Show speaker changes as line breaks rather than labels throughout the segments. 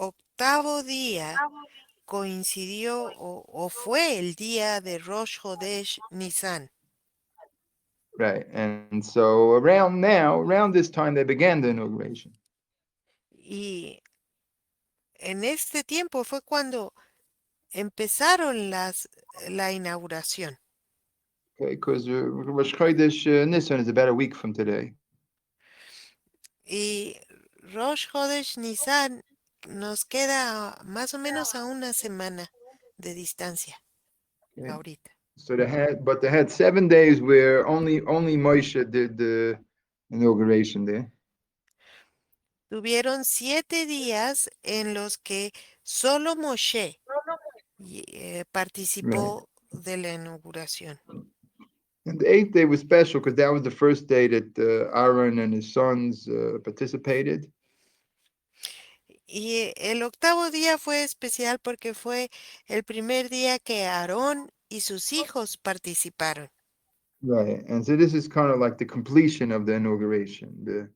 octavo día coincidió o fue el día de Rosh Hodesh Nisan.
Right. And so around this time, they began the inauguration.
Y en este tiempo fue cuando empezaron la inauguración.
Okay, because Rosh Chodesh Nisan is about a week from today.
Y Rosh Hodesh Nisan nos queda más o menos a una semana de distancia
Okay.
ahorita.
So they had 7 days where only Moshe did the inauguration there.
Tuvieron 7 días en los que solo Moshe
Right.
participó de la inauguración.
And the eighth day was special because that was the first day that Aaron and his sons participated.
Y el octavo día fue especial porque fue el primer día que Aarón y sus hijos participaron.
Right. And so this is kind of like the completion of the inauguration.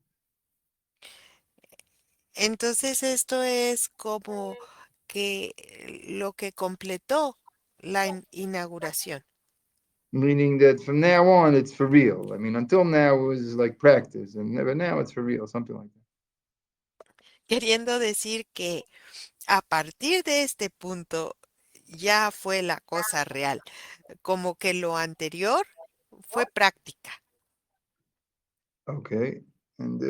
Entonces esto es como que lo que completó la inauguración,
Meaning that from now on it's for real. I mean, until now it was like practice, and never now it's for real, something like that.
queriendo decir que a partir de este punto ya fue la cosa real, como que lo anterior fue práctica.
Okay, and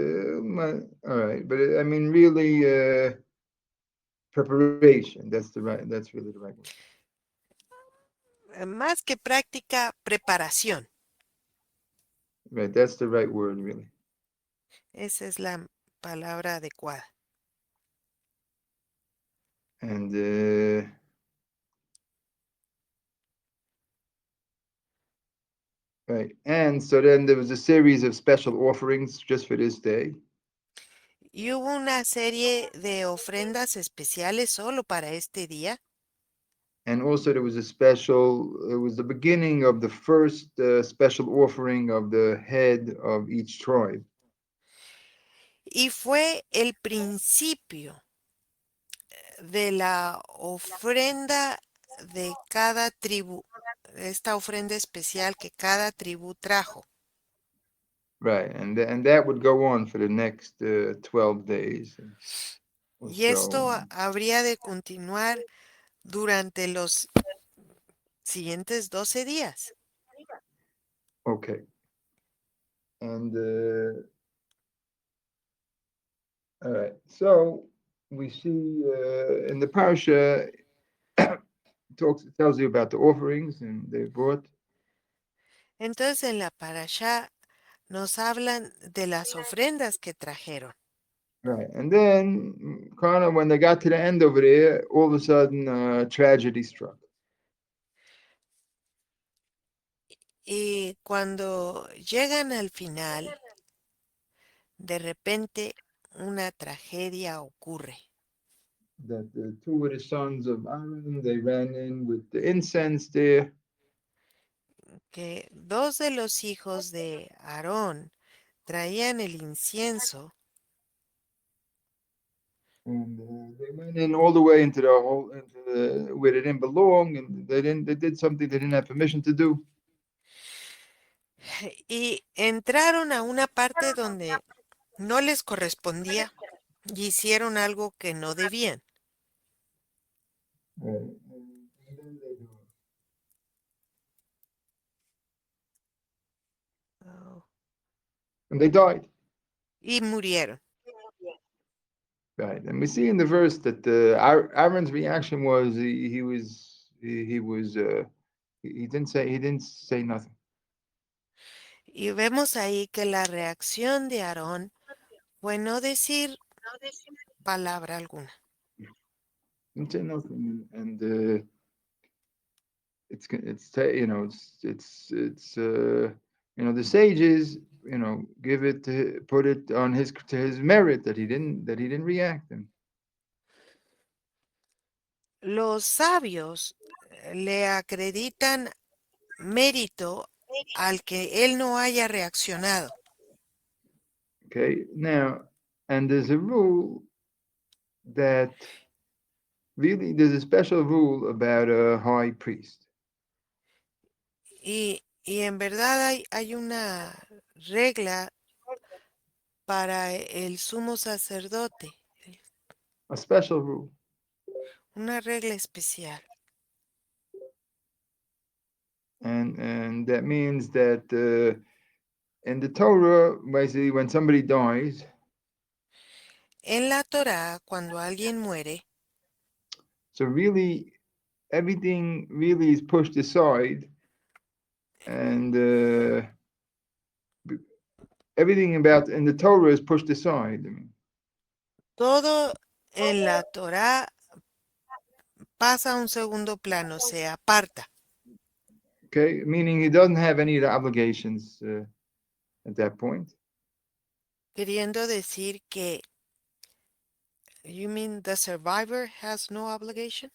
all right, but I mean, really, preparation. That's really the right word.
Más que práctica, preparación.
Right, that's the right word, really.
Esa es la palabra adecuada.
And right, and so then there was a series of special offerings just for this day.
Y hubo una serie de ofrendas especiales solo para este día.
And also there was a special. It was the beginning of the first special offering of the head of each tribe.
Y fue el principio de la ofrenda de cada tribu, esta ofrenda especial que cada tribu trajo.
Right, and that would go on for the next 12 days or
Y
so.
esto habría de continuar durante los siguientes 12 días.
Okay, and all right. So we see in the parsha tells you about the offerings and they brought.
Entonces en la parashá nos hablan de las ofrendas que trajeron.
Right, and then kind of when they got to the end over there, all of a sudden tragedy struck.
Y cuando llegan al final, de repente una tragedia ocurre.
That the two of the sons of Aaron they ran in with the incense there.
Que dos de los hijos de Aarón traían el incienso
And they went in all the way into the hole, into the where they didn't belong, and they did something they didn't have permission to do.
y entraron a una parte donde no les correspondía y hicieron algo que no debían.
And then they do it.
Oh,
And they died.
y murieron.
Right, and we see in the verse that Aaron's reaction was he didn't say nothing.
Y vemos ahí que la reacción de Aarón fue no decir palabra alguna.
He didn't say nothing, and the sages give it put it on his to his merit that he didn't react. And
Los sabios le acreditan mérito al que él no haya reaccionado.
okay, now, and there's a rule that Really, there's a special rule about a high priest.
Y en verdad hay una regla para el sumo sacerdote,
A special rule.
una regla especial.
And that means that in the Torah, basically, when somebody dies,
En la Torá, cuando alguien muere,
so really everything really is pushed aside, and everything about in the Torah is pushed aside. I mean,
todo en la Torá pasa a un segundo plano, se aparta,
okay, meaning he doesn't have any of the obligations at that point.
queriendo decir que, you mean the survivor has no obligation?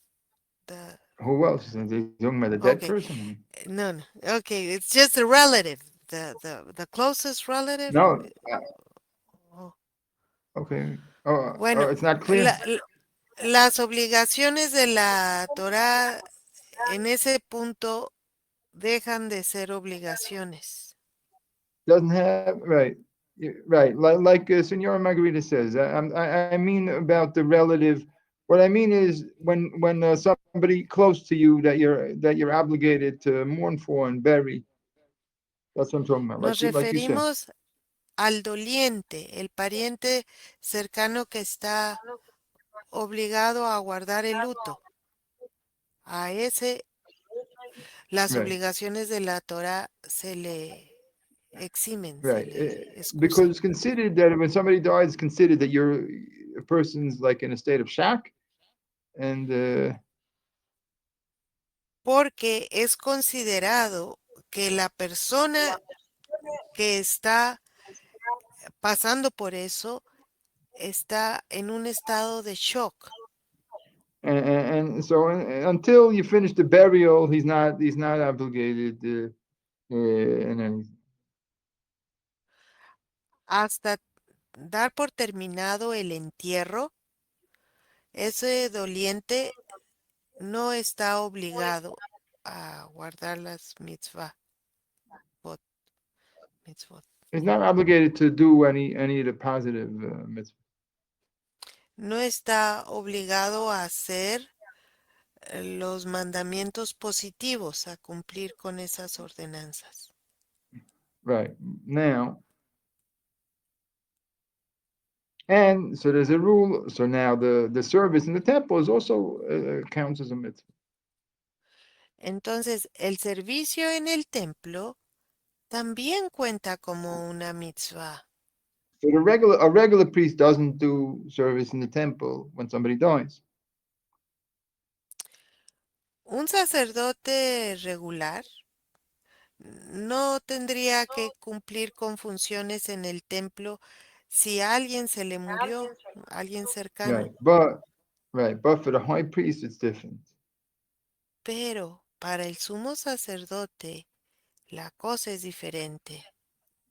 The,
Who else? Is he talking about the dead
okay,
person? I mean,
no, no, okay, it's just a relative, the closest relative.
no.
Oh,
Okay. Oh,
bueno,
it's not clear.
las obligaciones de la Torá en ese punto dejan de ser obligaciones.
Doesn't have right, right. Like Senora Margarita says. I mean about the relative. What I mean is when somebody close to you that you're obligated to mourn for and bury. That's what I'm talking about.
Nos
Like you said.
referimos al doliente, el pariente cercano que está obligado a guardar el luto. A ese las
Right.
obligaciones de la Torah se le eximen, se
Right.
le
Because
excusan.
it's considered that when somebody dies, it's considered that you're a person's like in a state of shock, and
Porque es considerado que la persona que está pasando por eso está en un estado de shock
and so until you finish the burial, he's not obligated in anything.
hasta dar por terminado el entierro. Ese doliente no está obligado a guardar las bot- mitzvot.
He's not obligated to do any of the positive mitzvah.
No está obligado a hacer los mandamientos positivos, a cumplir con esas ordenanzas.
Right now, and so there's a rule. So now the service in the temple is also counts as a mitzvah.
Entonces, el servicio en el templo también cuenta como una mitzvah.
So a regular priest doesn't do service in the temple when somebody dies.
Un sacerdote regular no tendría que cumplir con funciones en el templo si a alguien se le murió, alguien cercano.
Right, but for the high priest, it's different.
Pero para el sumo sacerdote la cosa es diferente.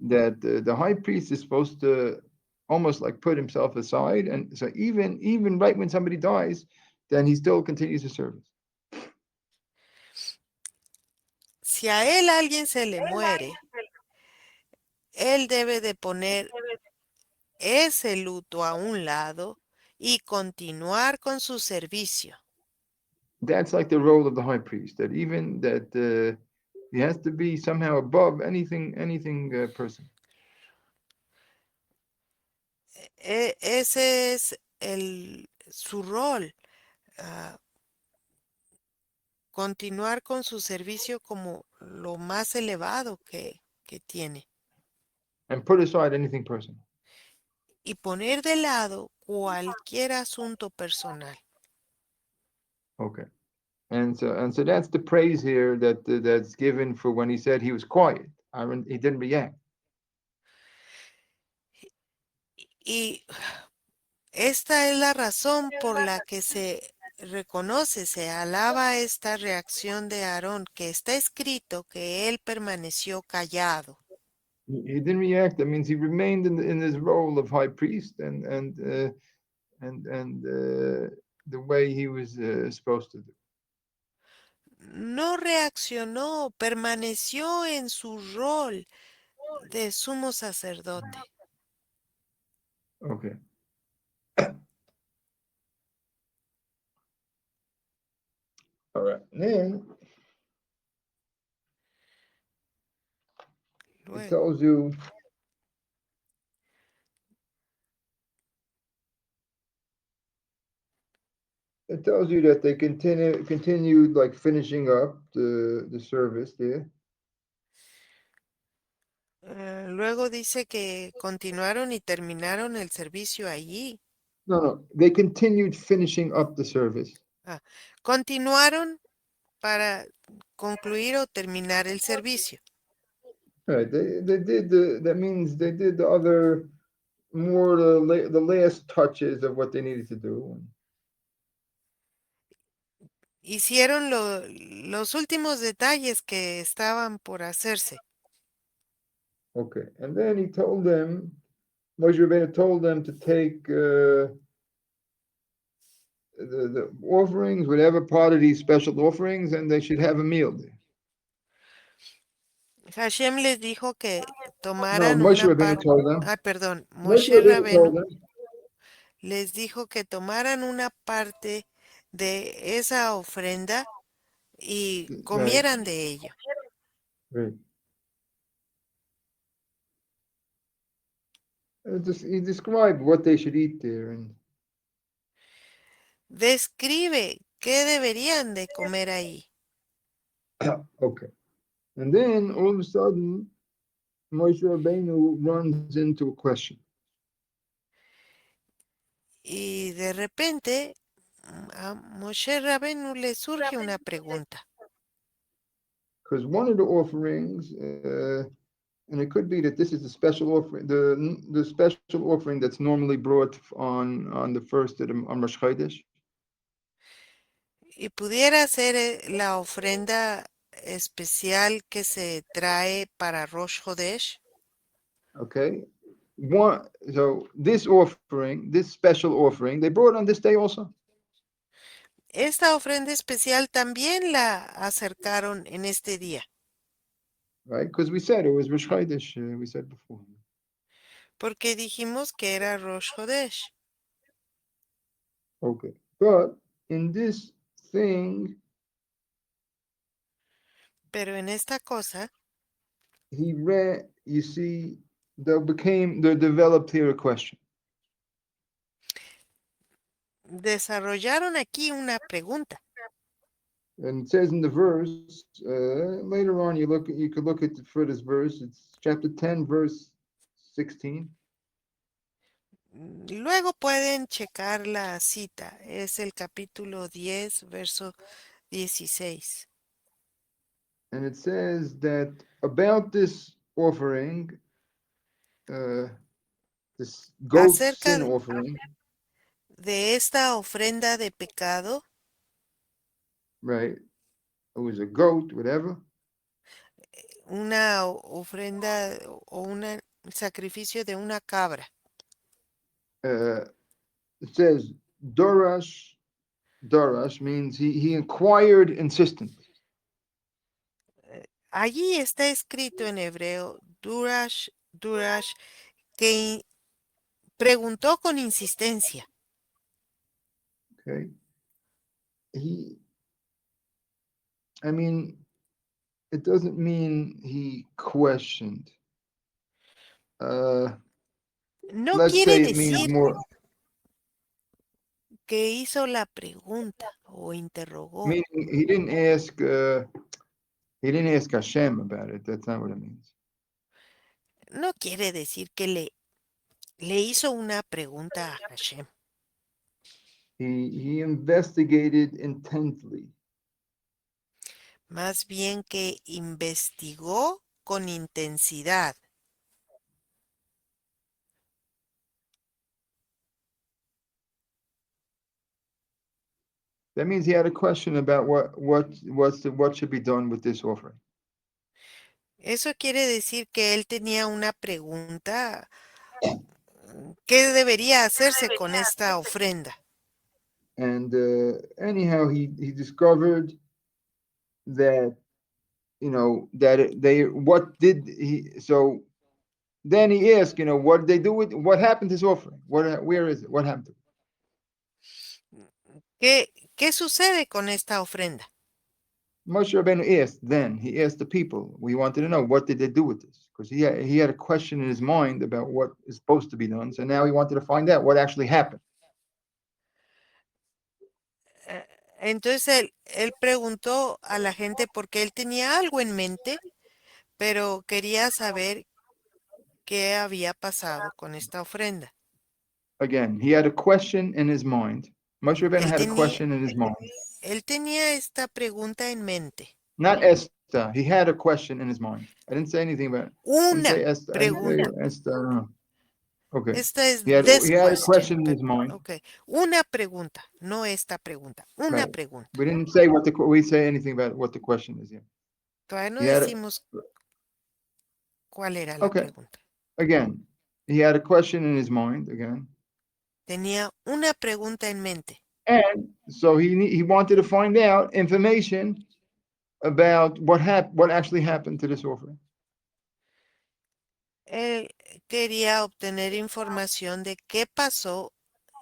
That the high priest is supposed to almost like put himself aside, and so even right when somebody dies, then he still continues the service.
Si a él alguien se le muere, él debe de poner ese luto a un lado y continuar con su servicio.
That's like the role of the high priest. That even that he has to be somehow above anything person.
Ese es su rol, ah, continuar con su servicio como lo más elevado que tiene
And put aside anything personal.
y poner de lado cualquier asunto personal.
Okay. And so that's the praise here that's given for when he said he was quiet. He didn't react.
Y esta es la razón por la que se reconoce, se alaba esta reacción de Aarón, que está escrito que él permaneció callado.
He didn't react. That means he remained in his role of high priest, and the way he was supposed to do.
No reaccionó, permaneció en su rol de sumo sacerdote.
Okay. All right. And then it
Luego,
tells you that they continued like finishing up the service there.
luego dice que continuaron y terminaron el servicio allí.
No, they continued finishing up the service.
Ah, continuaron para concluir o terminar el servicio.
Right. They did that means they did the other more the last touches of what they needed to do.
Hicieron los últimos detalles que estaban por hacerse.
Okay. And then he told them, Moshe Rabbeinu told them to take the offerings, whatever part of these special offerings, and they should have a meal there.
Hashem les dijo que
No,
tomaran
Moshe
una
Rabbeinu
parte,
told them.
perdón,
Moshe
Moshe
Rabbeinu
Rabenu
told them.
les dijo que tomaran una parte de esa ofrenda y
Right.
comieran de ello.
Right. He described what they should eat there, and
Describe qué deberían de comer ahí.
okay. And then all of a sudden, Moshe Rabbeinu runs into a question.
Y de repente a Moshe Rabenu le surge una pregunta.
Because one of the offerings, and it could be that this is the special offering, the special offering that's normally brought on the first of the on Rosh Chodesh.
Y pudiera ser la ofrenda especial que se trae para Rosh Hodesh.
Okay, one. So this offering, this special offering, they brought on this day also,
Esta ofrenda especial también la acercaron en este día,
right? Because we said it was Rosh Chodesh. We said before.
porque dijimos que era Rosh Hodesh.
Okay, but in this thing,
Pero en esta cosa
he read. You see, there developed here a question.
desarrollaron aquí una pregunta.
And it says in the verse later on. You could look at for this verse. It's chapter 10, verse 16,
Luego pueden checar la cita. Es el capítulo 10, verso 16.
and it says that about this offering, uh, this goat
Acerca
sin offering,
de esta ofrenda de pecado,
right? It was a goat, whatever.
una ofrenda o un sacrificio de una cabra.
Uh, it says Dorash. Dorash means he inquired insistently.
Allí está escrito en hebreo, Durash, Durash, que preguntó con insistencia.
Okay, he. I mean, it doesn't mean he questioned. Uh,
No
let's
quiere
say it means
decir
more.
que hizo la pregunta o interrogó.
Meaning he didn't ask. He didn't ask Hashem about it. That's not what it means.
No quiere decir que le hizo una pregunta a Hashem.
He investigated intently.
Más bien que investigó con intensidad.
That means he had a question about what should be done with this offering.
Eso quiere decir que él tenía una pregunta. ¿Qué debería hacerse con esta ofrenda?
And anyhow, he discovered that they what did he so then he asked, what did they do with what happened to his offering? Where is it? What happened to it?
¿Qué sucede con esta ofrenda?
Moshe Rabbeinu asked then. He asked the people. We wanted to know what did they do with this because he had a question in his mind about what is supposed to be done. So now he wanted to find out what actually happened.
Eh, Entonces él preguntó a la gente porque él tenía algo en mente, pero quería saber qué había pasado con esta ofrenda.
Again, he had a question in his mind. Moshe Rabbeinu
Él
had a
tenía,
question in his mind.
él tenía esta pregunta en mente.
Not Esther. He had a question in his mind. I didn't say anything about it. I didn't
Una
say Esther. I didn't
pregunta.
say Esther. Okay.
Esta es
He
this
had a
question.
question in his mind.
Ok, una pregunta, no esta pregunta, una
Right.
pregunta.
We didn't say we say anything about what the question is here.
Todavía no
He had a,
decimos cuál era la
okay.
pregunta.
Again, he had a question in his mind again.
Tenía una pregunta en mente.
And so he wanted to find out information about what actually happened to this offering.
Él quería obtener información de qué pasó,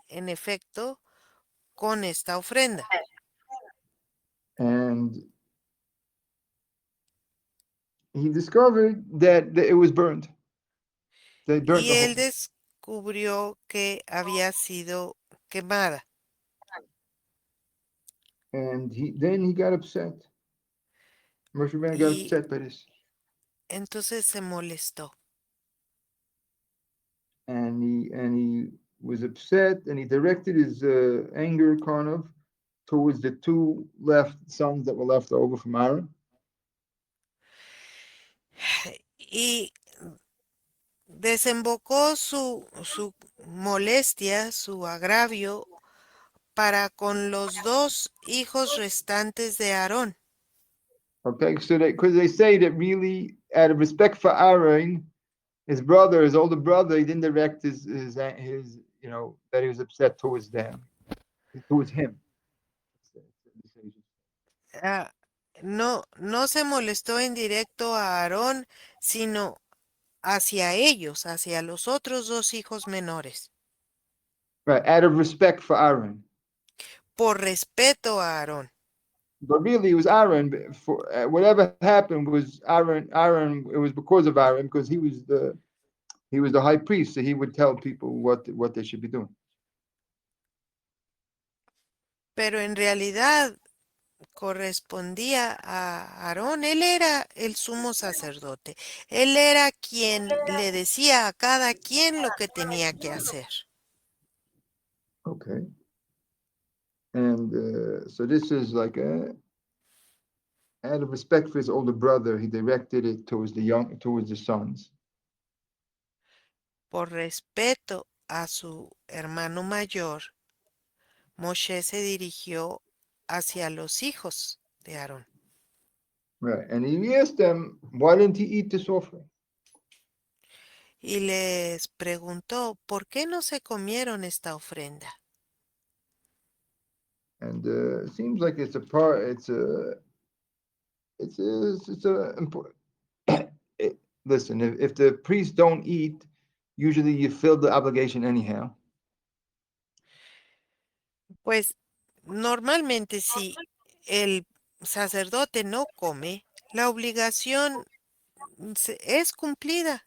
en efecto, con esta ofrenda.
And he discovered that it was burned. They burnt
Y
the
él
whole.
descubrió que había sido quemada.
And he got upset. Moshe Rabbeinu got
Y
upset by this.
entonces se molestó.
And he was upset, and he directed his anger kind of towards the two left sons that were left over from Aaron.
Y desembocó su molestia, su agravio para con los dos hijos restantes de Aarón.
Okay, so because they say that really, out of respect for Aaron, his brother, his older brother, he didn't direct his that he was upset towards them, towards him.
Ah, no se molestó en directo a Aarón, sino hacia ellos, hacia los otros dos hijos menores,
Right, out of respect for Aaron.
por respeto a Aarón.
But really, it was Aaron. For whatever happened was Aaron. Aaron. It was because of Aaron, because he was the high priest, so he would tell people what they should be doing.
Pero en realidad correspondía a Aarón. Él era el sumo sacerdote. Él era quien le decía a cada quien lo que tenía que hacer.
Okay. And so this is like out of respect for his older brother, he directed it towards the sons.
Por respeto a su hermano mayor, Moshe se dirigió hacia los hijos de Aarón
Right. And he asked them, why didn't he eat this offering?
y les preguntó, ¿por qué no se comieron esta ofrenda?
And it seems like it's a part. It's a important. Listen, if the priests don't eat, usually you fill the obligation anyhow.
Pues normalmente si el sacerdote no come, la obligación es cumplida.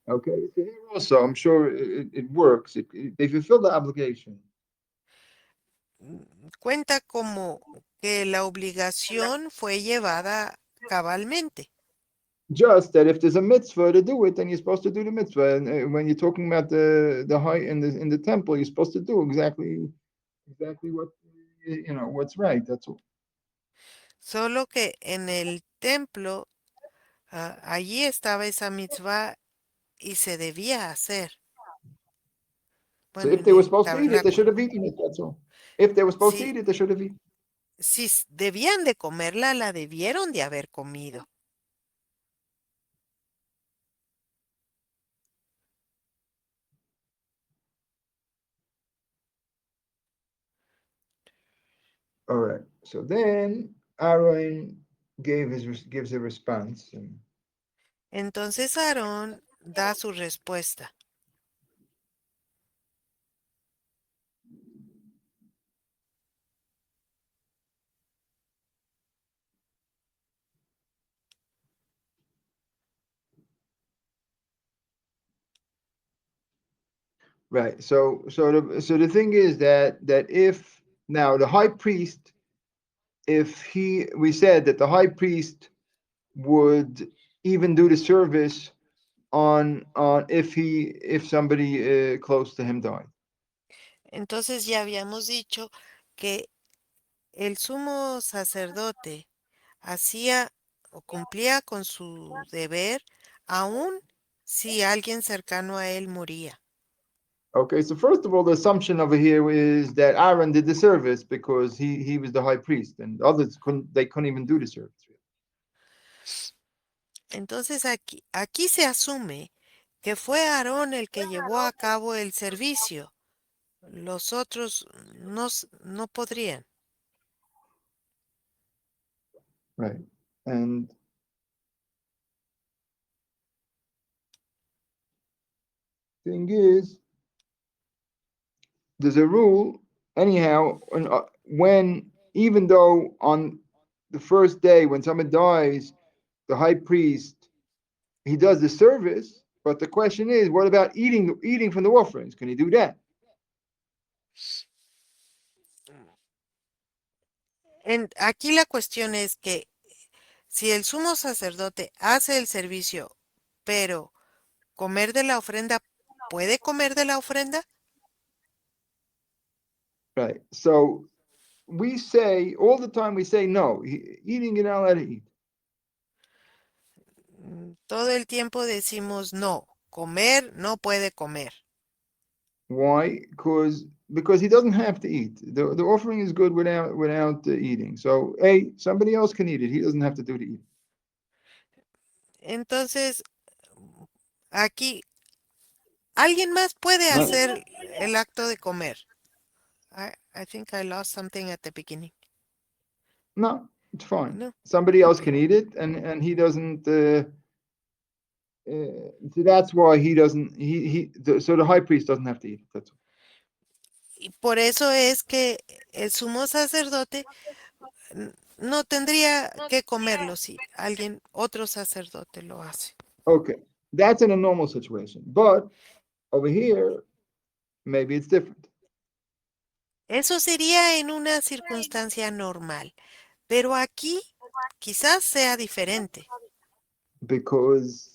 Okay. So here also, I'm sure it works. They fulfill the obligation.
Cuenta como que la obligación fue llevada cabalmente.
Just that if there's a mitzvah to do it, then you're supposed to do the mitzvah. And when you're talking about the height in the temple, you're supposed to do exactly what's right. That's all.
Solo que en el templo, allí estaba esa mitzvah y se debía hacer.
So
Bueno,
if
en
they were
el
supposed to eat it, they should
tabernáculo.
have eaten it. That's all. If they were supposed to
Si,
eat it, they should have eaten.
si debían de comerla, la debieron de haber comido.
All right. So then Aaron gives a response. And,
Entonces Aarón da su respuesta.
right. So the thing is that if now the high priest, if he we said that the high priest would even do the service on if somebody close to him died.
Entonces ya habíamos dicho que el sumo sacerdote hacía o cumplía con su deber aun si alguien cercano a él moría.
Okay, so first of all, the assumption over here is that Aaron did the service because he was the high priest, and others couldn't even do the service.
Entonces aquí se asume que fue Aarón el que llevó a cabo el servicio. Los otros no podrían.
Right. And thing is, there's a rule anyhow when even though on the first day when someone dies, the high priest he does the service, but the question is, what about eating from the offerings? Can he do that?
Aquí la cuestión es que si el sumo sacerdote hace el servicio, pero comer de la ofrenda, ¿puede comer de la ofrenda?
Right. So we say all the time we say no, eating you're not allowed to eat.
Todo el tiempo decimos no, comer no puede comer.
Why? Because he doesn't have to eat. The offering is good without eating. So somebody else can eat it. He doesn't have to do the eating.
Entonces, aquí alguien más puede
No,
hacer el acto de comer. I think I lost something at the beginning.
no, it's fine.
No,
Somebody else
okay.
can eat it, and he doesn't. So that's why he doesn't. So the high priest doesn't have to eat it. That's all.
Y por eso es que el sumo sacerdote no tendría que comerlo si alguien, otro sacerdote lo hace.
Okay, that's in a normal situation, but over here maybe it's different.
Eso sería en una circunstancia normal, pero aquí quizás sea diferente.
because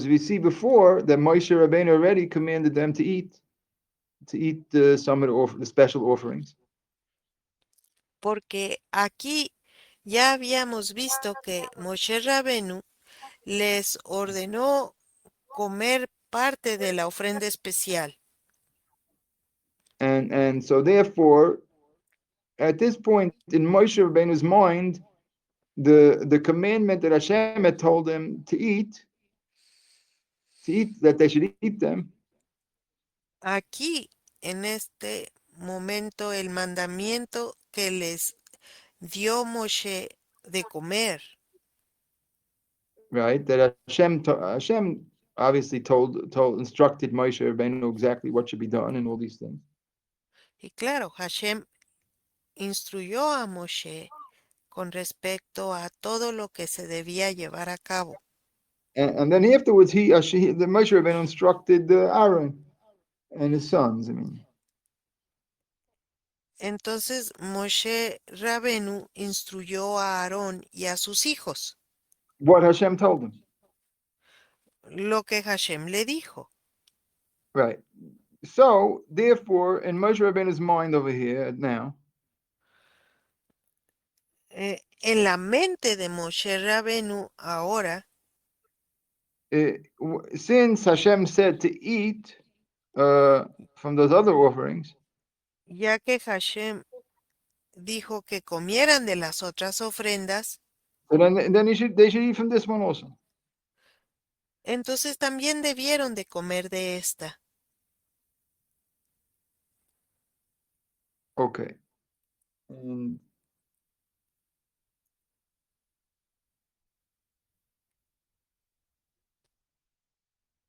we see before that Moshe Rabbeinu already commanded them to eat some of the special offerings.
Porque aquí ya habíamos visto que Moshe Rabenu les ordenó comer parte de la ofrenda especial.
And so therefore, at this point in Moshe Rabbeinu's mind, the commandment that Hashem had told them to eat that they should eat them.
Aquí, en este momento, el mandamiento que les dio Moshe de comer.
Right, that Hashem obviously instructed Moshe Rabbeinu exactly what should be done and all these things.
Y claro, Hashem instruyó a Moshe con respecto a todo lo que se debía llevar a cabo.
And then afterwards, the Moshe Rabbeinu instructed Aaron and his sons. I mean,
Entonces Moshe Rabenu instruyó a Aarón y a sus hijos
what Hashem told them.
lo que Hashem le dijo.
Right. So therefore, in Moshe Rabbeinu's mind over here now,
En la mente de Moshe Rabenu ahora,
since Hashem said to eat from those other offerings,
ya que Hashem dijo que comieran de las otras ofrendas,
so then they should eat from this one also.
entonces también debieron de comer de esta.
Okay. And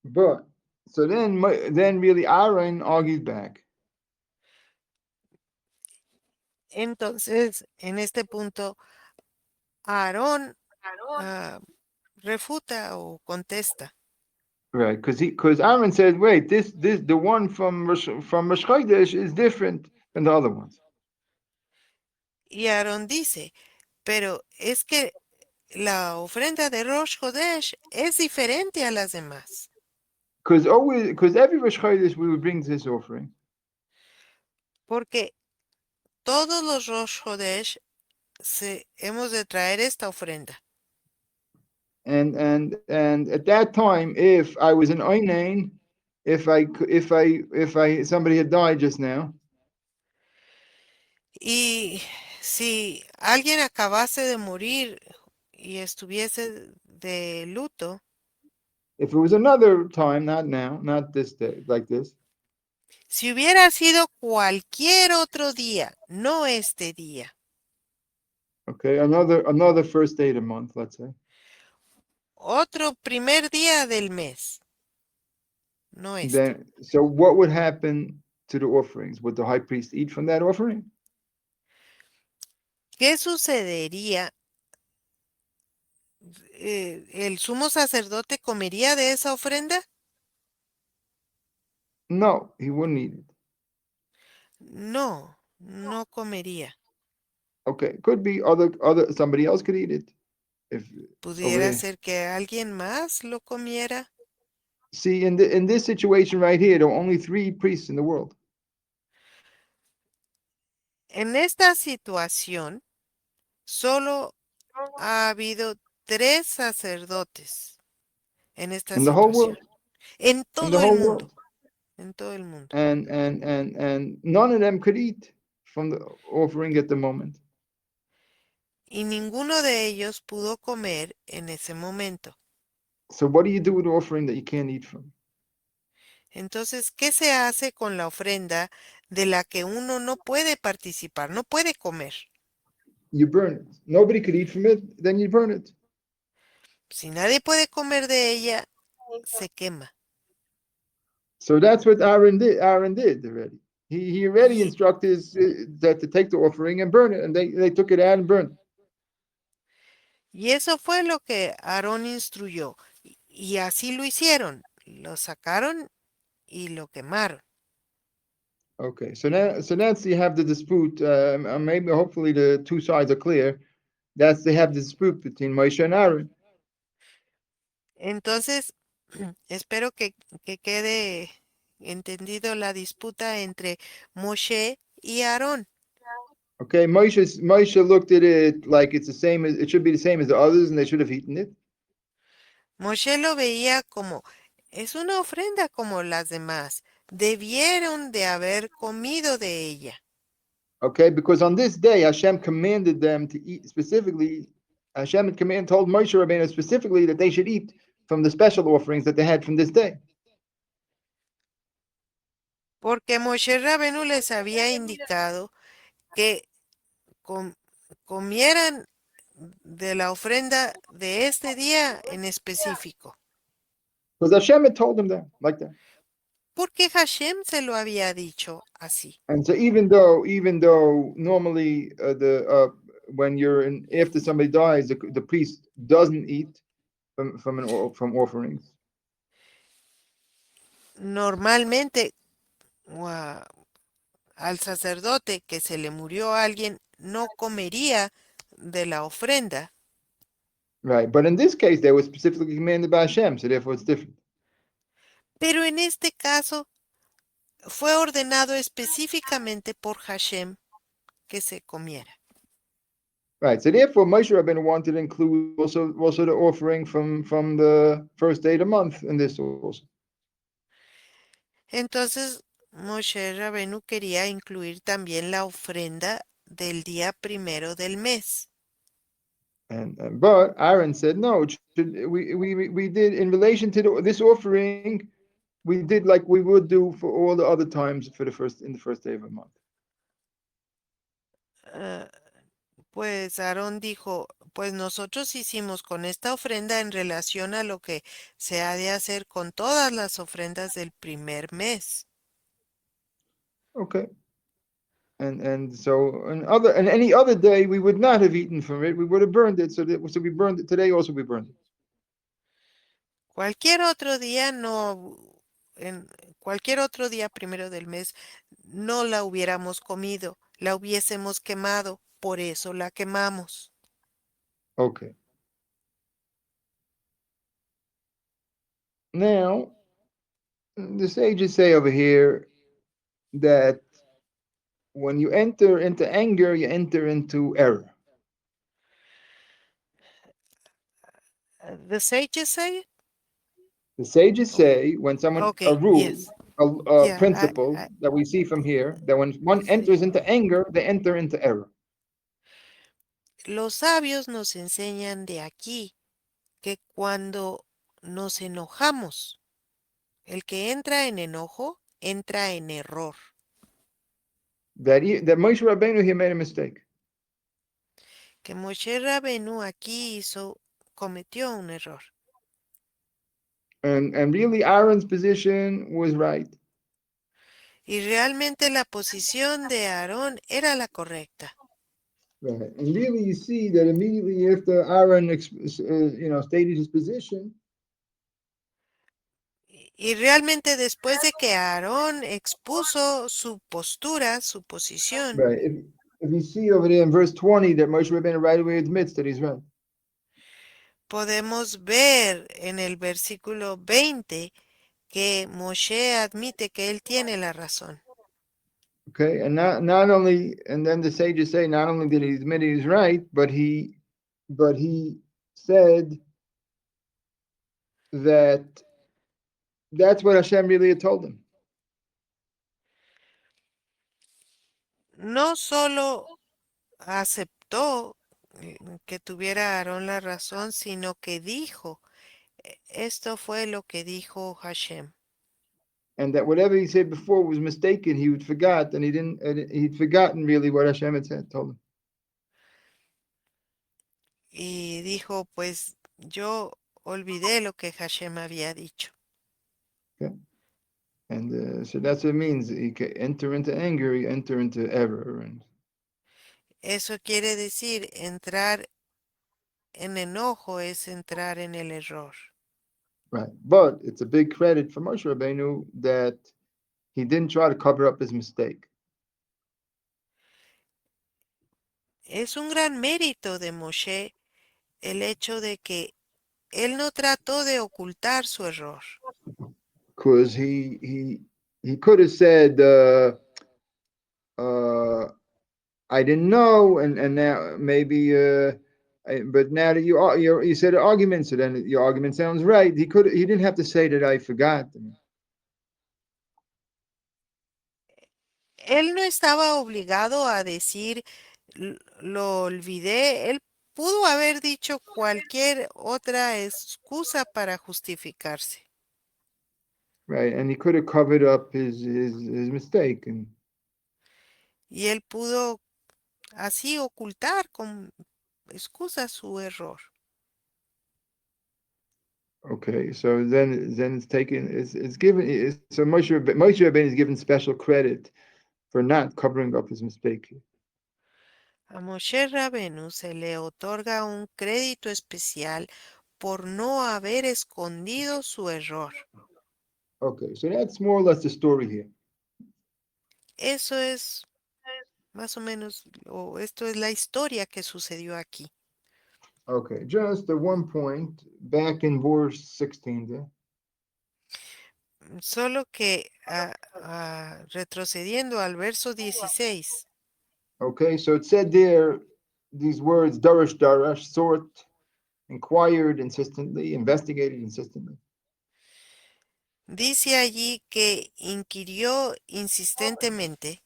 but so then really Aaron argues back.
Entonces, en este punto, Aarón ah, refuta o contesta.
Right, because Aaron said, wait, this the one from Rosh Chodesh is different than the other ones.
Y Aarón dice, pero es que la ofrenda de Rosh Hodesh es diferente a las demás,
Because every Rosh Chodesh we would bring this offering,
porque todos los Rosh Hodesh hemos de traer esta ofrenda.
and at that time, if I was an Oinain, if I somebody had died just now,
Y si alguien acabase de morir y estuviese de luto,
if it was another time, not now, not this day, like this,
si hubiera sido cualquier otro día, no este día,
okay, another first day of the month, let's say.
otro primer día del mes, no este,
Then, so what would happen to the offerings? Would the high priest eat from that offering?
¿qué sucedería? ¿El sumo sacerdote comería de esa ofrenda?
No, he wouldn't eat it.
No, no comería.
Okay, could be other somebody else could eat it. If over
Pudiera
there,
ser que alguien más lo comiera.
see in this situation right here, there are only three priests in the world.
En esta situación, solo ha habido tres sacerdotes en esta
In the whole
situación,
world,
en
in the
todo el
whole
mundo,
world,
en todo el mundo.
and none of them could eat from the offering at the moment.
Y ninguno de ellos pudo comer en ese momento.
So what do you do with the offering that you can't eat from?
Entonces, ¿qué se hace con la ofrenda de la que uno no puede participar, no puede comer?
You burn it. Nobody could eat from it, then you burn it.
Si nadie puede comer de ella, se quema.
So that's what Aaron did. Aaron did already. He already
Y,
instructed that to take the offering and burn it, and they took it out and burned it.
y eso fue lo que Aarón instruyó. Y así lo hicieron. Lo sacaron y lo quemaron.
Okay, so now you have the dispute. Maybe hopefully the two sides are clear. That's they have the dispute between Moshe and Aaron.
Entonces, espero que quede entendido la disputa entre Moshe y Aarón.
Okay, Moshe looked at it like it's the same as it should be the same as the others, and they should have eaten it.
Moshe lo veía como, es una ofrenda como las demás. Debieron de haber comido de ella.
Okay, because on this day Hashem commanded them to eat specifically. Hashem told Moshe Rabbeinu specifically that they should eat from the special offerings that they had from this day.
Porque Moshe Rabenu les había indicado que com- comieran de la ofrenda de este día en específico.
Because Hashem had told them that, like that.
Porque Hashem se lo había dicho así.
And so even though normally the when you're in after somebody dies, the priest doesn't eat from offerings.
Normalmente al sacerdote que se le murió a alguien no comería de la ofrenda.
Right, but in this case, they were specifically commanded by Hashem, so therefore it's different.
Pero en este caso fue ordenado específicamente por Hashem que se comiera.
Right, so therefore Moshe Rabbeinu wanted to include also the offering from the first day of the month in this also.
Entonces Moshe Rabenu quería incluir también la ofrenda del día primero del mes.
And but Aaron said no. We did in relation to this offering, we did like we would do for all the other times for the first day of a month.
Ah, pues Aarón dijo, pues nosotros hicimos con esta ofrenda en relación a lo que se ha de hacer con todas las ofrendas del primer mes.
Okay. And so and any other day we would not have eaten from it. We would have burned it. So we burned it today. Also we burned it.
Cualquier otro día no, en cualquier otro día primero del mes no la hubiéramos comido, la hubiésemos quemado, por eso la quemamos.
Okay. Now the sages say over here that when you enter into anger, you enter into error.
The sages say,
The sages
oh,
say when someone a
okay,
rule,
yes,
a
yeah,
principle that we see from here that when one
sí.
enters into anger, they enter into error.
Los sabios nos enseñan de aquí que cuando nos enojamos, el que entra en enojo entra en error,
That Moshe Rabbeinu here made a mistake,
que Moshe Rabenu aquí cometió un error.
and really Aaron's position was right.
Y realmente la posición de Aarón era la correcta.
Right. And really, you see that immediately after Aaron, stated his position,
Y realmente después de que Aarón expuso su postura, su posición,
right? If you see over there in verse 20 that Moshe Rabbeinu right away admits that he's right.
podemos ver en el versículo 20 que Moshe admite que él tiene la razón.
Okay, and not only, and then the sages say not only did he admit he's right, but he said that that's what Hashem really had told him.
No solo aceptó que tuviera Aarón la razón, sino que dijo, esto fue lo que dijo Hashem.
And that whatever he said before was mistaken, he would forgot, and he'd forgotten really what Hashem had said, told him.
Y dijo, pues yo olvidé lo que Hashem había dicho.
Okay. And so that's what it means. You can enter into anger, you enter into error. And
Eso quiere decir, entrar en enojo es entrar en el error.
right. But it's a big credit for Moshe Rabbeinu that he didn't try to cover up his mistake.
Es un gran mérito de Moshe el hecho de que él no trató de ocultar su error.
Because he could have said, uh, I didn't know, and now maybe, but now that you said an argument, so then your argument sounds right. He didn't have to say that I forgot.
Él no estaba obligado a decir lo olvidé. Él pudo haber dicho cualquier otra excusa para justificarse.
Right, and he could have covered up his mistake. And
Y él pudo así ocultar con excusa su error.
okay, so then it's taken. It's given. So Moshe Rabbeinu is given special credit for not covering up his mistake.
A Moshe Rabenu se le otorga un crédito especial por no haber escondido su error.
Okay, so that's more or less the story here.
Eso es más o menos, o esto es la historia que sucedió aquí.
Okay, just at one point back in verse 16 there.
Solo que retrocediendo al verso 16,
Okay, so it said there these words darash darash, sought, inquired insistently, investigated insistently.
dice allí que inquirió insistentemente,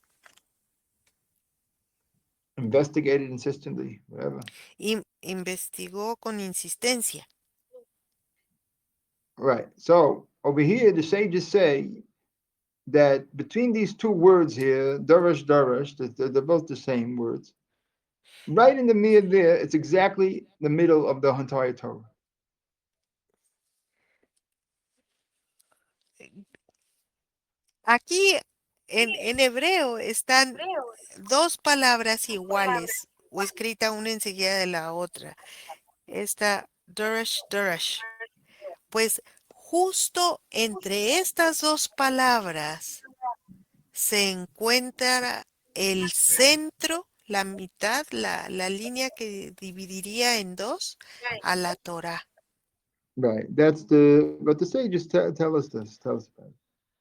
Investigated insistently, whatever.
investigó con insistencia.
Right. So over here, the sages say that between these two words here, darash darash, they're both the same words. Right in the middle there, it's exactly the middle of the entire Torah.
Aquí en hebreo están dos palabras iguales o escrita una enseguida de la otra. Está Durash Durash. Pues justo entre estas dos palabras se encuentra el centro, la mitad, la línea que dividiría en dos a la Torah.
Right. That's the. But the sages tell us this. Tell us about it.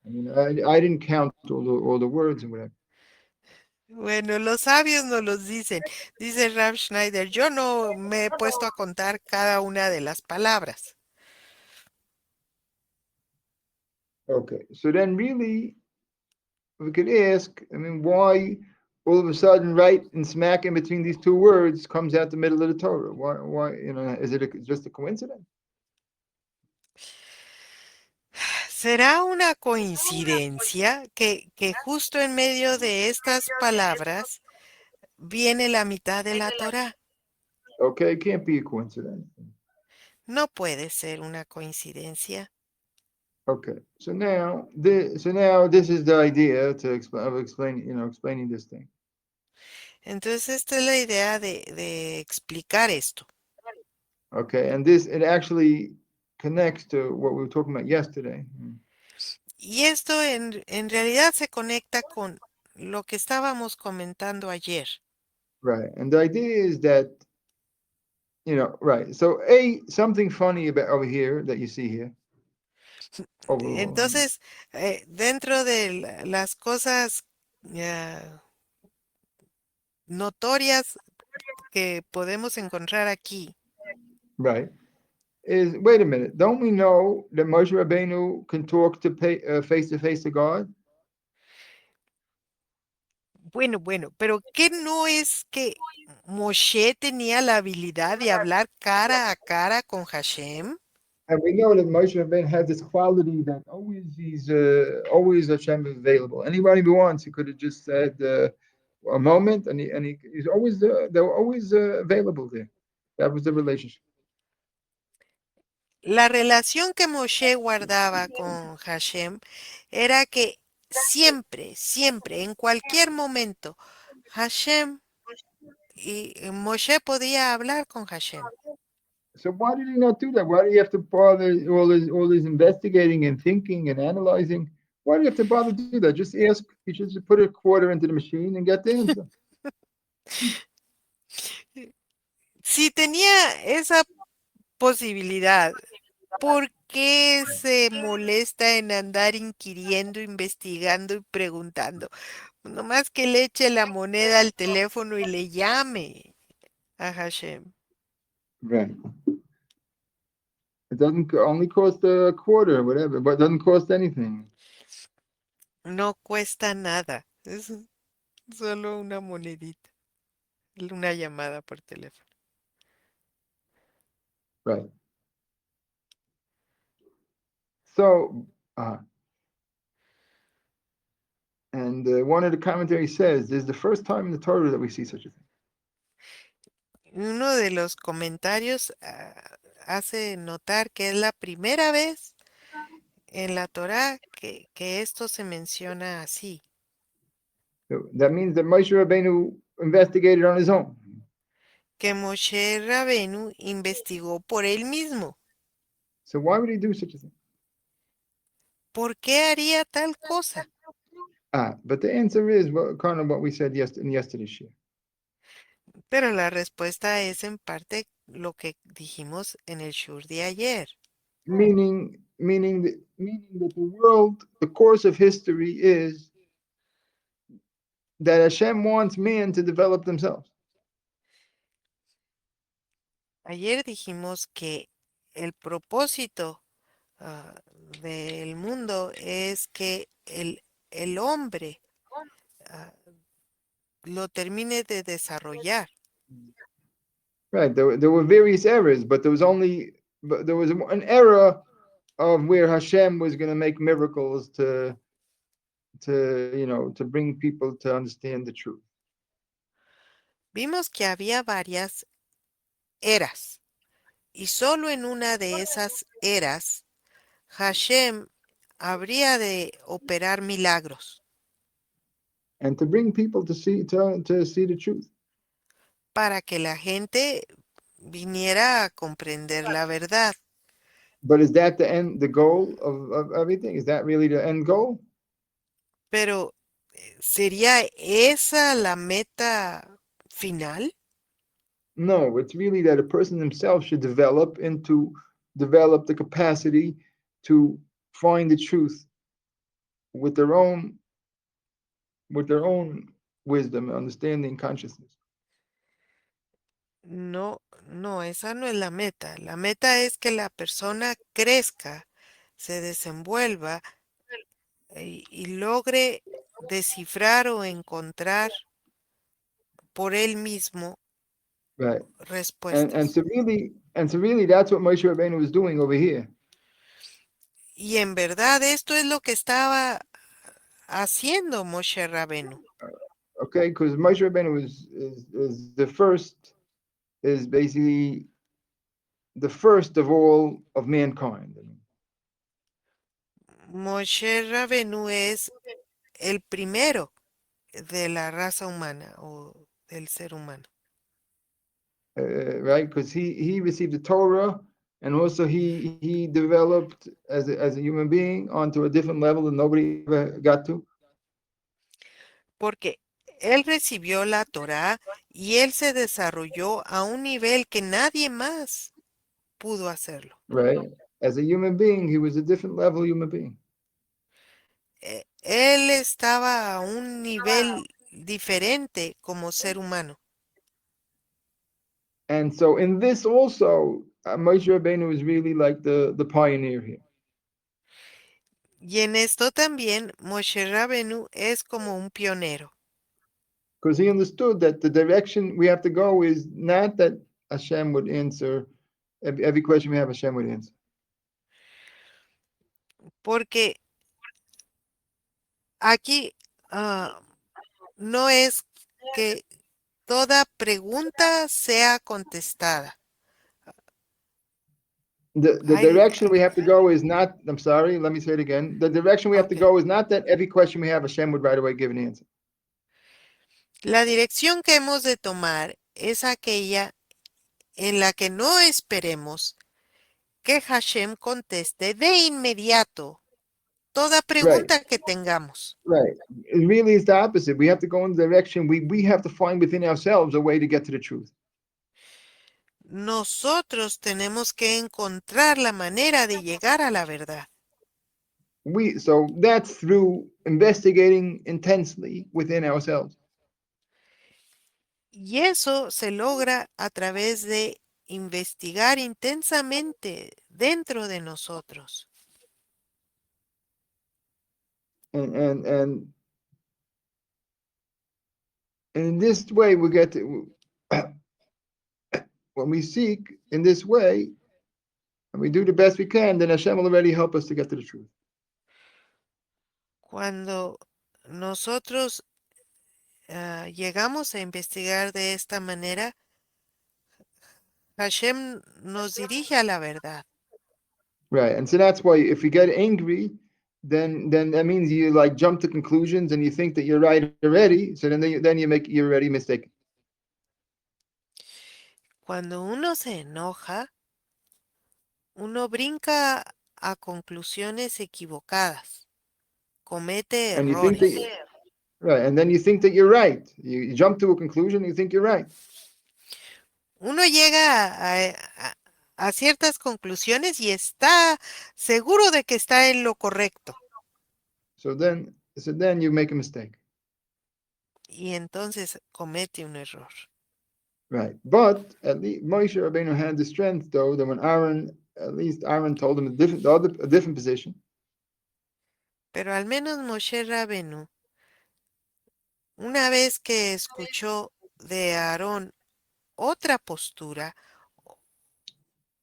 I mean, I didn't count all the words and whatever.
Bueno, los sabios nos los dicen. Dice Rav Schneider, yo no me he puesto a contar cada una de las palabras.
Okay. So then, really, we could ask. I mean, why all of a sudden, right and smack in between these two words, comes out the middle of the Torah? Why? Why? Is it just a coincidence?
¿Será una coincidencia que justo en medio de estas palabras viene la mitad de la Torah?
Okay, it can't be a coincidence.
No puede ser una coincidencia.
Okay, so now this is the idea to explain of explaining explaining this thing.
Entonces, esta es la idea de explicar esto.
Okay, and this it actually connects to what we were talking about yesterday.
Y esto en realidad se conecta con lo que estábamos comentando ayer.
Right, and the idea is that right. So something funny about over here that you see here. Over.
Entonces, dentro de las cosas ah, notorias que podemos encontrar aquí,
Right. Is wait a minute. Don't we know that Moshe Rabbeinu can talk face to face to God?
bueno, pero ¿qué no es que Moshe tenía la habilidad de hablar cara a cara con Hashem?
And we know that Moshe Rabbeinu had this quality that always Hashem is available. Anybody who wants, he could have just said a moment, and he's always they were always available there. That was the relationship.
La relación que Moshe guardaba con Hashem era que siempre, en cualquier momento, Hashem y Moshe podía hablar con Hashem.
So why did he not do that? Why do you have to bother all this investigating and thinking and analyzing? Why do you have to bother to do that? Just ask. You should just put a quarter into the machine and get the answer.
Si tenía esa posibilidad, ¿por qué se molesta en andar inquiriendo, investigando y preguntando? Nomás que le eche la moneda al teléfono y le llame a Hashem.
Right. It doesn't only cost a quarter, whatever, but it doesn't cost anything.
No cuesta nada. Es solo una monedita. Una llamada por teléfono.
Right. So, and one of the commentaries says, "This is the first time in the Torah that we see such a thing."
Uno de los comentarios hace notar que es la primera vez en la Torá que esto se menciona así.
So that means that Moshe Rabbeinu investigated on his own.
Que Moshe Rabenu investigó por él mismo.
So why would he do such a thing?
¿Por qué haría tal cosa?
But the answer is kind of what we said in yesterday's share.
Pero la respuesta es en parte lo que dijimos en el shur de ayer.
Meaning that the world, the course of history is that Hashem wants man to develop themselves.
Ayer dijimos que el propósito del mundo es que el hombre ah, lo termine de desarrollar.
Right. There were various errors, but there was an era of where Hashem was going to make miracles to bring people to understand the truth.
Vimos que había varias eras y solo en una de esas eras Hashem habría de operar milagros
and to bring people to see the truth.
para que la gente viniera a comprender la verdad.
But is that the goal of everything? Is that really the end goal?
Pero ¿sería esa la meta final?
No, it's really that a person himself should develop the capacity to find the truth with their own with their own wisdom, understanding, consciousness.
No, no, esa no es la meta. La meta es que la persona crezca, se desenvuelva y logre descifrar o encontrar por él mismo
Right. And
respuestas.
so really that's what Moshe Rabbeinu was doing over here.
Y en verdad esto es lo que estaba haciendo Moshe Rabenu,
Okay, because Moshe Rabbeinu is the first, is basically the first of all of mankind.
Moshe Rabenu es el primero de la raza humana o del ser humano,
Right? Because he received the Torah, and also he developed as a human being onto a different level that nobody ever got to.
porque él recibió la Torá y él se desarrolló a un nivel que nadie más pudo hacerlo.
Right? As a human being, he was a different level human being.
Él estaba a un nivel diferente como ser humano.
And so in this also, Moshe Rabbeinu is really like the pioneer here.
Y en esto también Moshe Rabenu es como un pionero,
Because he understood that the direction we have to go is not that Hashem would answer every question we have, Hashem would answer.
porque aquí no es que toda pregunta sea contestada.
The
Hay,
direction we have to go is not, I'm sorry, let me say it again. The direction we have to
ok.
go is not that every question we have, Hashem would right away give an answer.
La dirección que hemos de tomar es aquella en la que no esperemos que Hashem conteste de inmediato toda
Right,
pregunta que tengamos.
right. It really is the opposite. We have to go in the direction, we have to find within ourselves a way to get to the truth.
Nosotros tenemos que encontrar la manera de llegar a la verdad.
So that's through investigating intensely within ourselves.
Y eso se logra a través de investigar intensamente dentro de nosotros.
And in this way we get to, when we seek in this way and we do the best we can, then Hashem will already help us to get to the truth.
Cuando nosotros llegamos a investigar de esta manera, Hashem nos dirige a la verdad.
Right. And so that's why if you get angry, then that means you like jump to conclusions and you think that you're right already. So then you're already mistaken.
Cuando uno se enoja, uno brinca a conclusiones equivocadas, comete
And you think that
errores.
right, and then you think that you're right. You jump to a conclusion, you think you're right.
Uno llega a ciertas conclusiones y está seguro de que está en lo correcto.
So then you make a mistake.
Y entonces comete un error.
Right. But at least Moshe Rabbeinu had the strength though that when at least Aaron told him a different position.
Pero al menos Moshe Rabenu, una vez que escuchó de Aarón otra postura,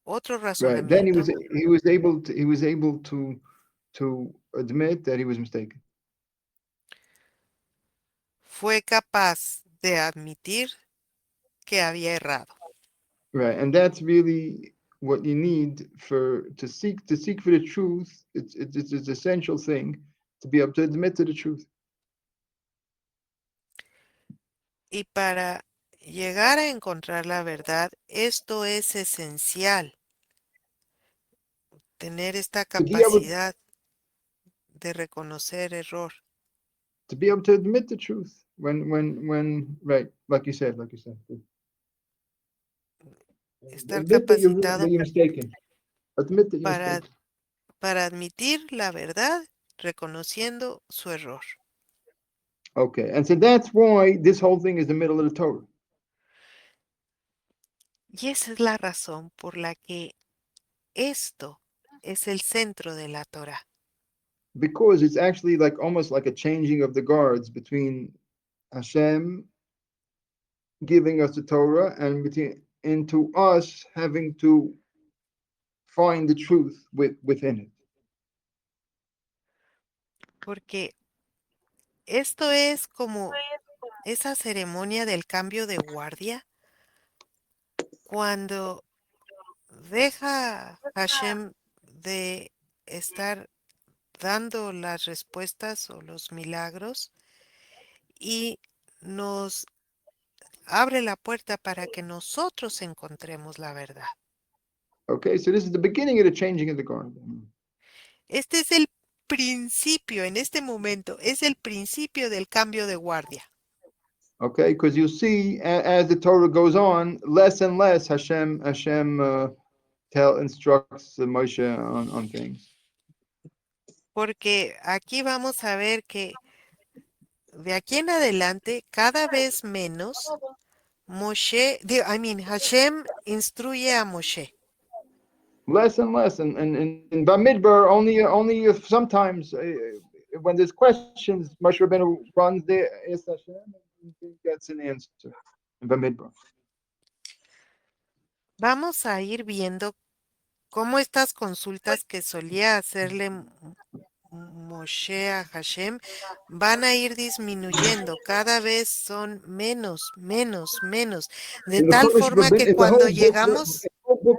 otro
Right. Then
razonamiento,
he was able to admit that he was mistaken.
fue capaz de admitir que había errado.
Right, and that's really what you need for to seek for the truth. It's an essential thing to be able to admit to the truth.
Y para llegar a encontrar la verdad, esto es esencial, tener esta
To be able
capacidad de reconocer error,
to be able to admit the truth when right, like you said,
estar
admit that
capacitado
you're mistaken. Admit that you're
para,
mistaken.
para admitir la verdad reconociendo su error.
Okay, and so that's why this whole thing is the middle of the Torah.
Y esa es la razón por la que esto es el centro de la Torah,
Because it's actually like almost like a changing of the guards between Hashem giving us the Torah and between into us having to find the truth within it.
porque esto es como esa ceremonia del cambio de guardia cuando deja Hashem de estar dando las respuestas o los milagros y nos abre la puerta para que nosotros encontremos la verdad.
Okay, so this is the beginning of the changing of the guard.
Este es el principio, en este momento, es el principio del cambio de guardia.
Okay, because you see, as the Torah goes on, less and less Hashem instructs Moshe on things.
Porque aquí vamos a ver que de aquí en adelante, cada vez menos, Hashem instruye a Moshe.
Less and less, and in Bamidbar, only if sometimes when there's questions, Moshe Rabbeinu runs there, asks Hashem, and he gets an answer in Bamidbar.
Vamos a ir viendo cómo estas consultas que solía hacerle Moshe a Hashem van a ir disminuyendo, cada vez son menos, menos, menos, de
In the
tal
Chumash,
forma que
in the
cuando
whole book,
llegamos,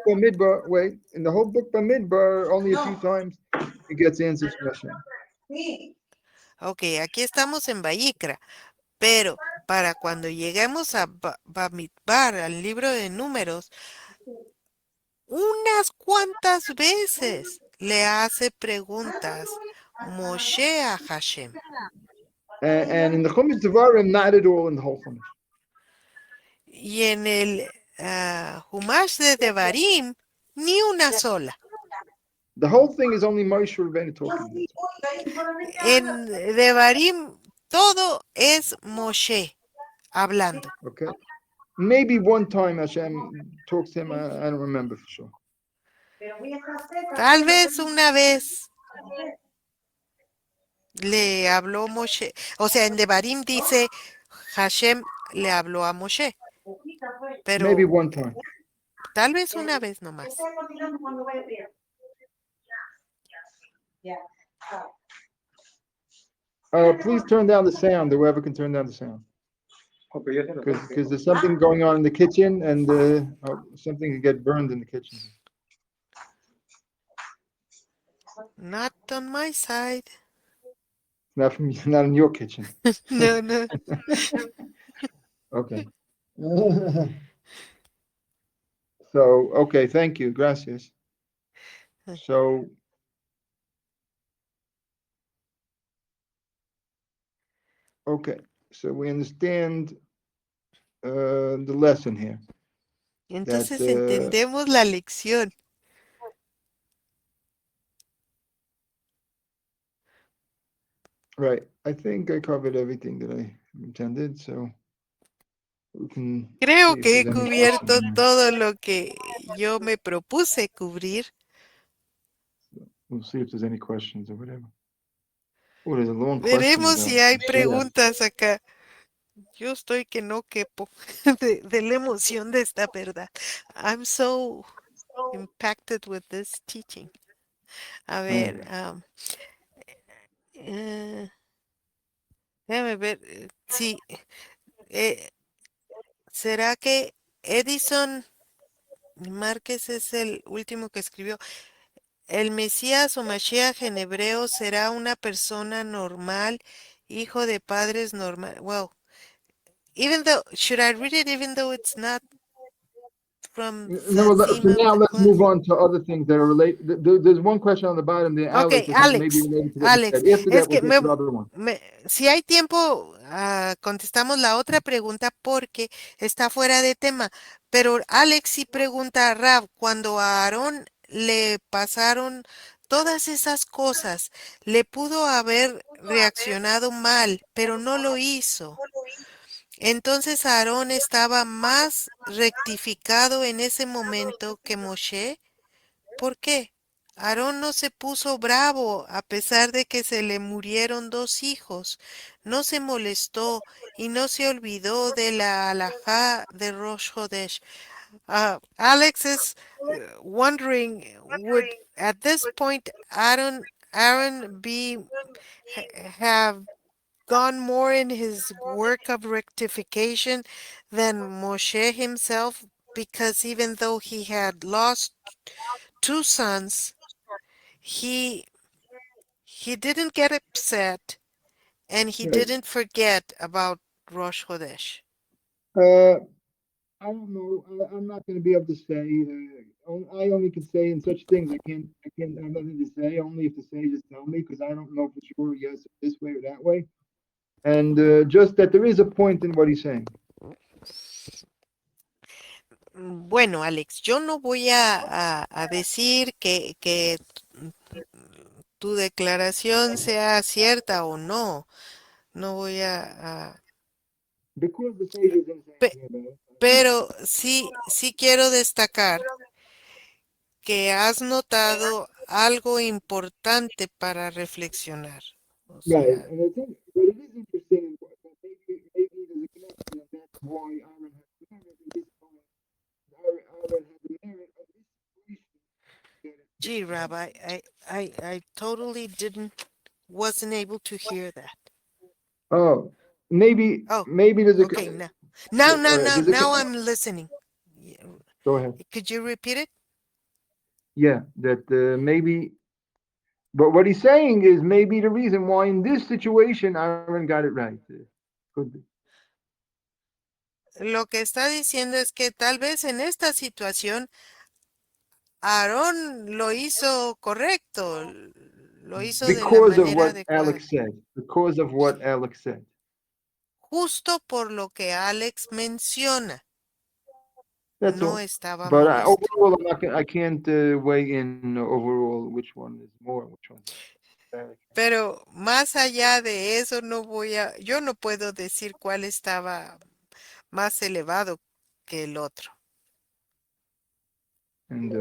Bamidbar, wait, in the whole book Bamidbar, only a few times he gets answers from Hashem.
ok, aquí estamos en Vayikra, pero para cuando lleguemos a Bamidbar, al libro de números, unas cuantas veces le hace preguntas Moshe a Hashem.
And in the Chumash Devarim, not at all in the whole Chumash.
Y en el Humash de Devarim, ni una sola.
The whole thing is only Moshe Rabbeinu talking.
En Devarim todo es Moshe hablando.
Okay, maybe one time Hashem talks to him. I don't remember for sure.
Tal vez una vez le habló Moshe, o sea, en Devarim dice Hashem le habló a Moshe,
Maybe
pero
one time.
tal vez una vez nomás.
Please turn down the sound. Whoever can turn down the sound, because there's something going on in the kitchen, and something can get burned in the kitchen.
Not on my side.
Not from not in your kitchen.
No, no.
Okay. So okay, thank you, gracias. So okay, so we understand the lesson here. That
Entonces entendemos la lección.
right. I think I covered everything that I intended, so we can
Creo
see if
que he
there's any
cubierto
questions.
todo lo que yo me propuse cubrir.
We'll see if there's any questions or whatever. Oh, there's a long question
Veremos si
about
hay
Mashiach.
preguntas acá. Yo estoy que no quepo de la emoción de esta verdad. I'm so impacted with this teaching. A ver, eh, déjame ver. Sí, eh, ¿será que Edison Márquez es el último que escribió. El Mesías o Mashiach en hebreo será una persona normal, hijo de padres normal. Well, even though, should I read it even though it's not from
No,
the
well,
theme
for
of
now,
the
let's
class?
move on to other things that are related. There's one question on the bottom there, Alex,
Ok,
that may be
Alex,
related to what you said.
Alex,
After
es
that, we'll
que
get to the other one.
si hay tiempo, contestamos la otra pregunta porque está fuera de tema. Pero Alex sí pregunta a Rab, cuando a Aarón le pasaron todas esas cosas, le pudo haber reaccionado mal, pero no lo hizo. Entonces Aarón estaba más rectificado en ese momento que Moshe. ¿Por qué? Aarón no se puso bravo a pesar de que se le murieron dos hijos. No se molestó y no se olvidó de la alajá de Rosh Hodesh. Alex is wondering, would at this point Aaron be have gone more in his work of rectification than Moshe himself? Because even though he had lost two sons, he he didn't get upset and he
Right.
didn't forget about Rosh Hodesh.
Uh, I don't know. I'm not going to be able to say. I only can say in such things. I can't. I can't. I have nothing to say. Only if to say, just tell me, because I don't know for sure. Yes, this way or that way. And just that there is a point in what he's saying.
Bueno, Alex, yo no voy a decir que tu declaración sea cierta o no. No voy
Because the sages didn't say
pe-
anything about it.
pero sí quiero destacar que has notado algo importante para reflexionar. O
Right,
sea,
and I think, but it is interesting that maybe there's a connection, and that's why Aaron had the merit at this point. Aaron had the merit of this situation that it
gee, Rabbi, I totally wasn't able to hear that.
oh, maybe
Oh,
maybe there's a
okay,
there's a
now I'm listening. Yeah,
go ahead.
could you repeat it?
Yeah, that maybe, but what he's saying is maybe the reason why in this situation Aaron got it right. Could be.
Lo que está diciendo es que tal vez en esta situación Aarón lo hizo correcto, lo hizo de la
Because of
manera
what
adecuada,
Alex said. Because of what Alex said.
justo por lo que Alex menciona.
That's
No
all.
estaba
But
molesto.
overall, I can't weigh in overall which one is more, which one's less.
Pero más allá de eso, yo no puedo decir cuál estaba más elevado que el otro.
And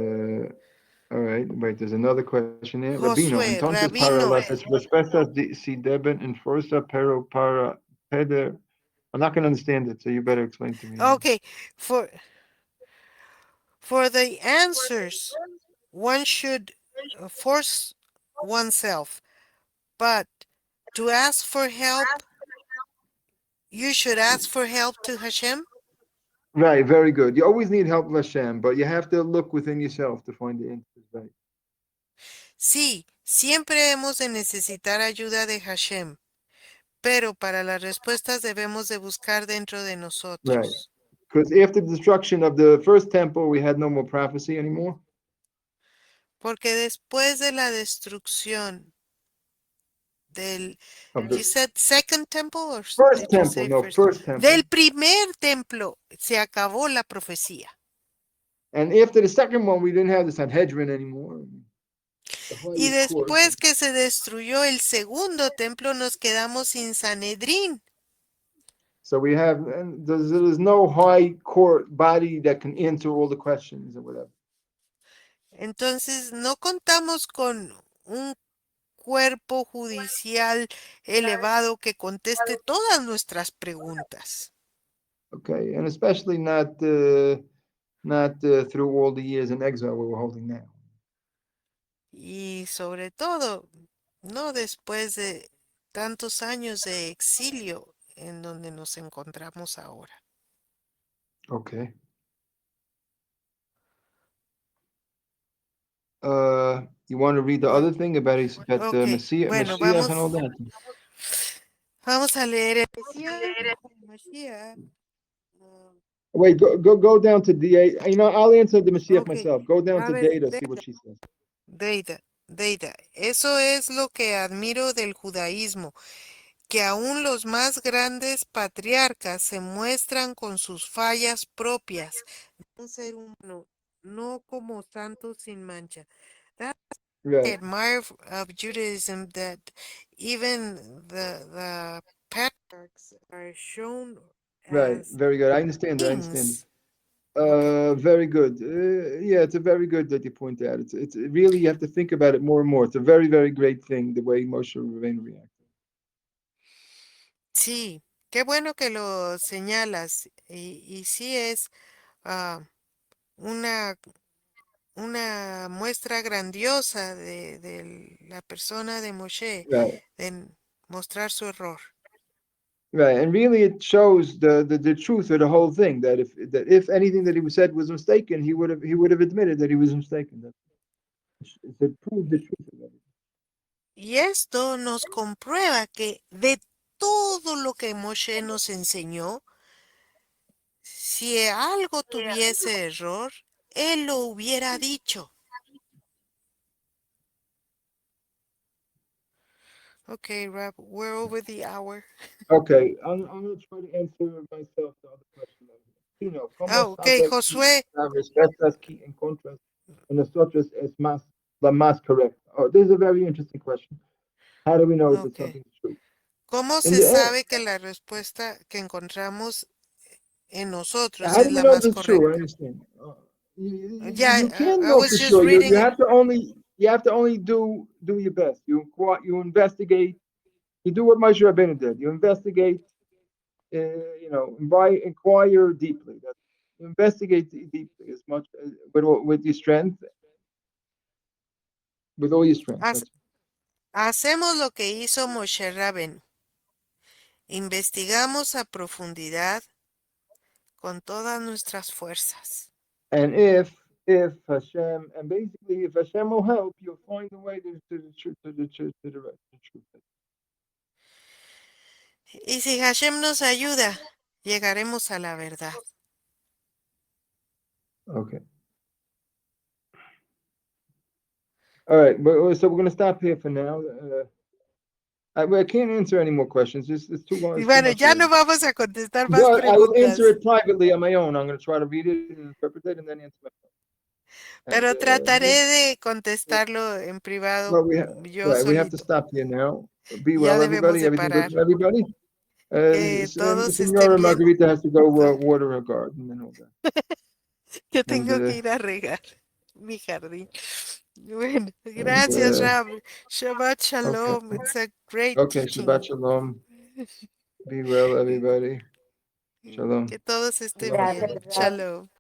all right, wait. There's another question here. Rabino.
Josué,
Entonces para
Rabino.
las respuestas si deben enforza, pero para pedir. I'm not going to understand it, so you better explain to me.
Okay, for for the answers, one should force oneself, but to ask for help, you should ask for help to Hashem.
Right, very good. You always need help, Hashem, but you have to look within yourself to find the answers. Right.
Sí, siempre hemos de necesitar ayuda de Hashem, pero para las respuestas debemos de buscar dentro de
Right.
nosotros.
Because after the destruction of the first temple, we had no more prophecy anymore.
Porque después de la destrucción del,
Of
you
the
said second temple or
first
did you
temple,
say
no,
first?
first temple.
Del primer templo se acabó la profecía.
And after the second one, we didn't have the Sanhedrin anymore, the
Y
highest court.
después que se destruyó el segundo templo nos quedamos sin Sanedrín.
So we have, and there's no high court body that can answer all the questions or whatever.
Entonces no contamos con un cuerpo judicial elevado que conteste todas nuestras preguntas.
Okay, and especially not through all the years in exile we were holding now.
Y sobre todo, no después de tantos años de exilio en donde nos encontramos ahora.
Okay. You want to read the
Mm,
other thing about his, about
ok, bueno,
Mashiach and all
vamos,
that?
vamos a leer el Mashiach. Ah,
Wait, go down to DA. You know, I'll answer the Mashiach
ok,
myself. Go down
a
to
ver,
data, see what she says.
Deida, Deida, eso es lo que admiro del judaísmo, que aún los más grandes patriarcas se muestran con sus fallas propias, un ser humano, no como santos sin mancha. That I
Right,
admire of Judaism that even the patriarchs are shown
right.
as
Very good. I understand it. I understand it.
kings. Okay.
Very good. Yeah, it's a very good that you point out. It's really you have to think about it more and more. It's a very, very great thing the way Moshe Rabbeinu reacted.
Sí, qué bueno que lo señalas. Y sí es ah, una, una muestra grandiosa de la persona de Moshe
Right,
en mostrar su error.
right. And really, it shows the truth of the whole thing. That if anything that he said was mistaken, he would have admitted that he was mistaken. That it proved the truth of it.
Y esto nos comprueba que de todo lo que Moshe nos enseñó, si algo tuviese error, él lo hubiera dicho. Okay, Rob, we're over the hour.
Okay, I'm going to try to answer myself the other question. ¿Cómo
Ah, ok,
sabe que
Josué.
las respuestas que encuentras en nosotros es la más correcta? Oh, this is a very interesting question. How do we know that
Ok.
something's true?
¿Cómo
In
se
the end,
sabe que la respuesta que encontramos en nosotros
how
es
do we
la
know that
más
it's true? I
correcta?
understand.
Yeah,
You can
I
know
was
for
just
sure. You
reading.
have to only do your best. You investigate. You do what Moshe Rabbeinu did. You investigate. Inquire deeply. You investigate deeply as much with your strength, with all your strength.
Haz-
That's
Hacemos lo que hizo Moshe Rabén. Investigamos a profundidad con todas nuestras fuerzas.
and if Hashem and basically if Hashem will help, you'll find the way to the truth to the truth to the truth.
Y si Hashem nos ayuda, llegaremos a la verdad.
Okay. All right, so we're gonna stop here for now. I can't answer any more questions. It's too long.
Y
It's too
bueno,
much
ya
already.
no vamos a contestar más
But I will answer
preguntas,
it privately on my own. I'm going to try to read it and interpret it and then answer myself. And
pero trataré de contestarlo en privado
well,
yo
right, we have to
solito.
stop here now. Be
Ya
well,
debemos
everybody.
de
Everything good
parar.
for everybody.
Que
And
todos estén
Senora
bien.
Margarita has to go water her garden and all that.
Yo
And
tengo que ir a regar mi jardín. Bueno,
and
gracias, Rab. Shabbat
okay,
Shalom. It's a great
okay. Shabbat
teaching.
shalom. Be well, everybody. Shalom.
Que todos estén
Shalom.
bien. Shalom.